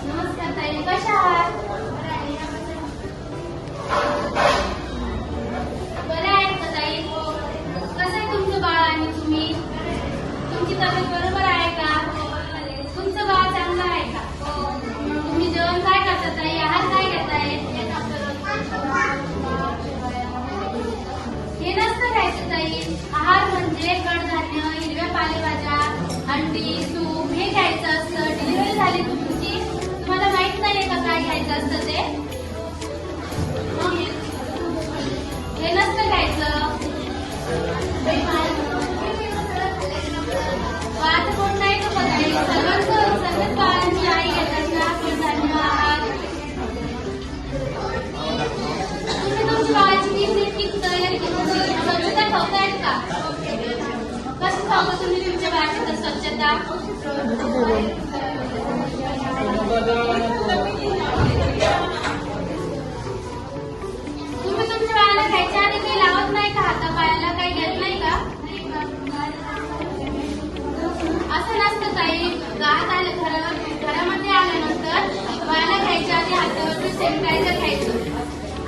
नमस्कार ताई, कशा आहात? बरं आहेत का ताई? कसं आहे तुमचं बाळ आणि तुम्ही? तुमची तब्येत बरोबर आहे का? तुमचं बाळ चांगलं आहे का? तुम्ही जेवण काय करता ताई? आहार काय घेताय? हे नसतं खायचं ताई. आहार म्हणजे कडधान्य, हिरव्या पालेभाज्या, अंडी, तूप हे खायचं असतं. डिलिव्हरी झाली तुमची, तुम्हाला माहित नाहीये का काय खायचं असतं ते? हे नसतं खायचं. बाळाचं पोट नाही का बघते? सगळ्याच बाळांची आई घेतात ना कडधान्य आहार. तुम्ही तुमच्या बाळाची नीट तयारी स्वच्छता ठेवतायत का? कसं ठेवता तुम्ही तुमच्या बाळाची स्वच्छता? तुम्ही तुमच्या बाळाला खायच्या आधी काही लावत नाही का? हातापायाला काही घेत नाही का? असं नसतं ताई. गावात आलं घरामध्ये आल्यानंतर बाळाला खायच्या आधी हातावरती सॅनिटायझर घ्यायचं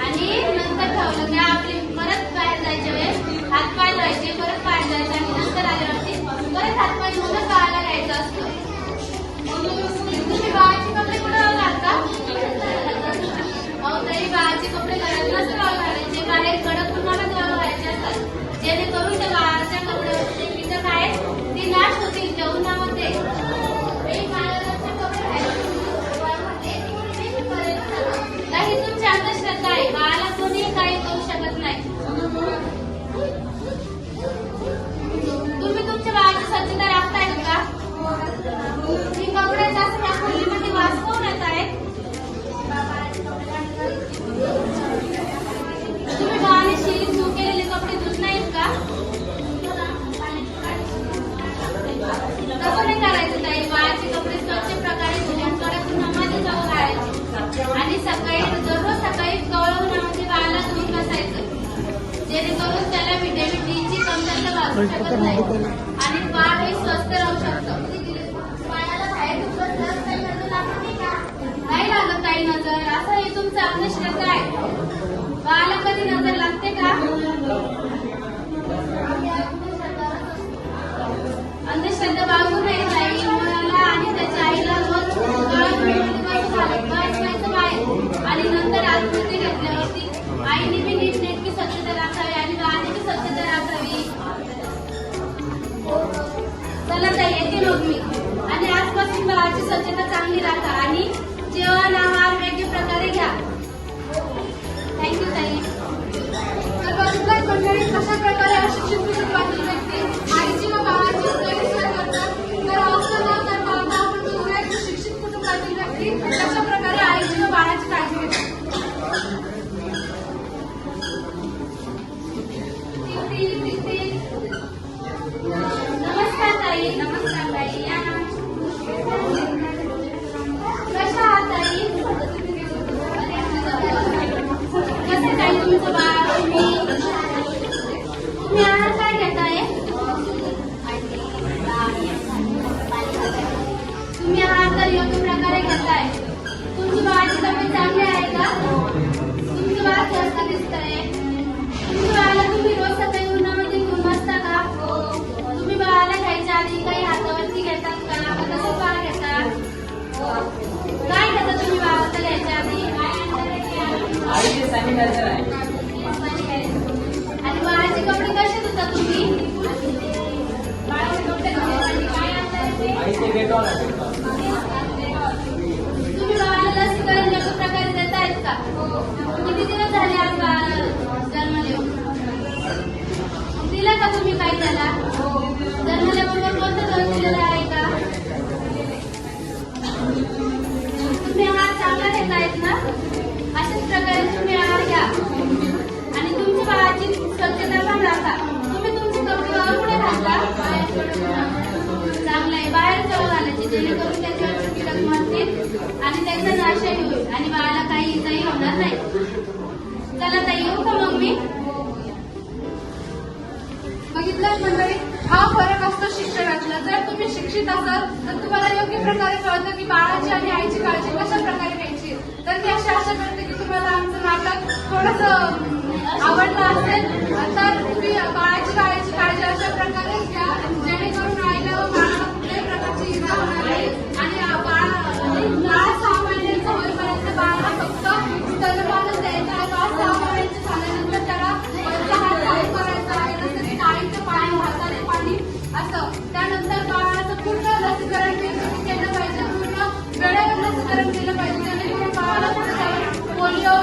आणि नंतर ठेवलं की आपली परत बाहेर जायच्या वेळेस हातपाय धुवायचे, परत बाहेर जायचे आणि नंतर आल्यावरती परत हातपाय धुवूनच बाळाला घ्यायचं असतं. तुम्ही बाळाचे कपडे कुठं घालता? अहो ताई, बाळाचे कपडे घरात नसं घालायचे, बाहेर कडक उन्हाळ्यात घालायचे असतात, जेणेकरून त्या बाळाच्या कपड्यावरचे कीटक आहेत ती नाश होतील त्या उन्हामध्ये. ही तुमची अंधश्रद्धा आहे. बाळाला कोणी काही करू शकत नाही. तुम्ही तुमच्या बाळाची स्वच्छता राखतायत का? मी कपड्याचा असं त्या खोलीमध्ये वास कोण येत आहे? तुम्ही बाळाने सुरू केलेले कपडे धुत नाहीत का? तसं नाही करायचं ताई. बाळाचे कपडे स्वच्छ प्रकारे धुवून कडक उन्हामध्ये जाऊन घालायचे आणि दररोज सकाळी कवळ उन्हामध्ये बाळाला धुवून बसायचं, जेणेकरून त्याला व्हिटॅमिन डी ची कमतरता भासू शकत नाही आणि बाळ हे स्वस्थ राहू शकतं. बाळाला बाहेर नाही लागत ताई नजर, असं हे तुमचं अंधश्रद्धा आहे. बाळाला कधी नजर लागते का? अंधश्रद्धा बाळगू नये ताई. मुलाला आणि त्याच्या आईला रोज आणि नंतर आतमध्ये घेतल्यावरती आईने बी नीटनेटकी स्वच्छता राखावी आणि बाळाने बी स्वच्छता राखावी. चला ताई, येते मग मी. आणि आजपासून बाळाची स्वच्छता चांगली राखा आणि जेवण आहार योग्य प्रकारे घ्या. थँक्यू ताई. तर बघितलं मंडळी कशा प्रकारे अशिक्षित कुटुंबातील व्यक्ती आईची व बाळाची गैरसोय करतात. तर असं न करता आता आपण बघूया की शिक्षित कुटुंबातील व्यक्ती कशा प्रकारे आईची व बाळाची काळजी घेतात. नमस्कार ताई. नमस्कार ताई. या ना. कशा आहात ताई? कसं ताई तुमचं बाळ? तुम्ही आहार काय घेताय? तुम्ही आहार तर योग्य प्रकारे घेताय. तुमची बाळाची तब्येत चांगली आहे का? तुमचं बाळ स्वस्थ दिसतंय. तुमच्या बाळाला तुम्ही रोज सकाळी उन्हामध्ये घेऊन बसता का? तुम्ही बाळाला खायच्या आधी काही हातावरती घेतात का? कसं बाळ घेतात? काय घेता तुम्ही बाळाला घ्यायच्या आधी? आणि बाळाचे कपडे कसे धुता तुम्ही? बाळाचे कपडे धुण्यासाठी काय आणताय? तुम्ही बाळाला लसीकरण योग्य प्रकारे देतायत का? किती दिवस झाले आज बाळाला जन्म देऊन? दिला का तुम्ही काय त्याला? जन्मल्याबरोबर कोणतं डोस दिलेला आहे का? तुम्ही आहार चांगला घेतायत ना? अशाच प्रकारे तुम्ही आहार घ्या आणि तुमच्या बाळाची स्वच्छता पण राखा. तुम्ही तुमचे कपडे बाहेर कुठे घालता? चांगलं आहे, बाहेर जाऊ घालायचे, जेणेकरून त्याच्यावरचे कीटक मरतील आणि त्याचा नाशही होईल आणि बाळाला काही इजाही होणार नाही. चला ताई, येऊ का मग मी? बघितलं बघितलं मंडळी, हा फरक असतो शिक्षणातला. जर तुम्ही शिक्षित असाल तर तुम्हाला योग्य प्रकारे कळतं की बाळाची आणि आईची काळजी कशा प्रकारे घ्यायची. तर मी अशी आशा करते की तुम्हाला आमचं नाटक थोडंसं आवडलं असेल. तर तुम्ही बाळाची काळजी अशा प्रकारे घ्या जेणेकरून आईला व बाळाला कुठल्याही प्रकारची इजा होणार नाही. आणि बाळ 6 महिन्यांचं होईपर्यंत बाळाला फक्त स्तनपानच द्यायचं आहे. बाळ 6 महिन्यांचं झाल्यानंतर त्याला वरचा हात चालू करायचा आहे, जसं की टाळीचं पाणी, हाताचे पाणी असं. त्यानंतर बाळाचं पूर्ण लसीकरण केलं पाहिजे, पूर्ण वेळेवर लसीकरण केलं पाहिजे जेणेकरून बाळाला पोलिओ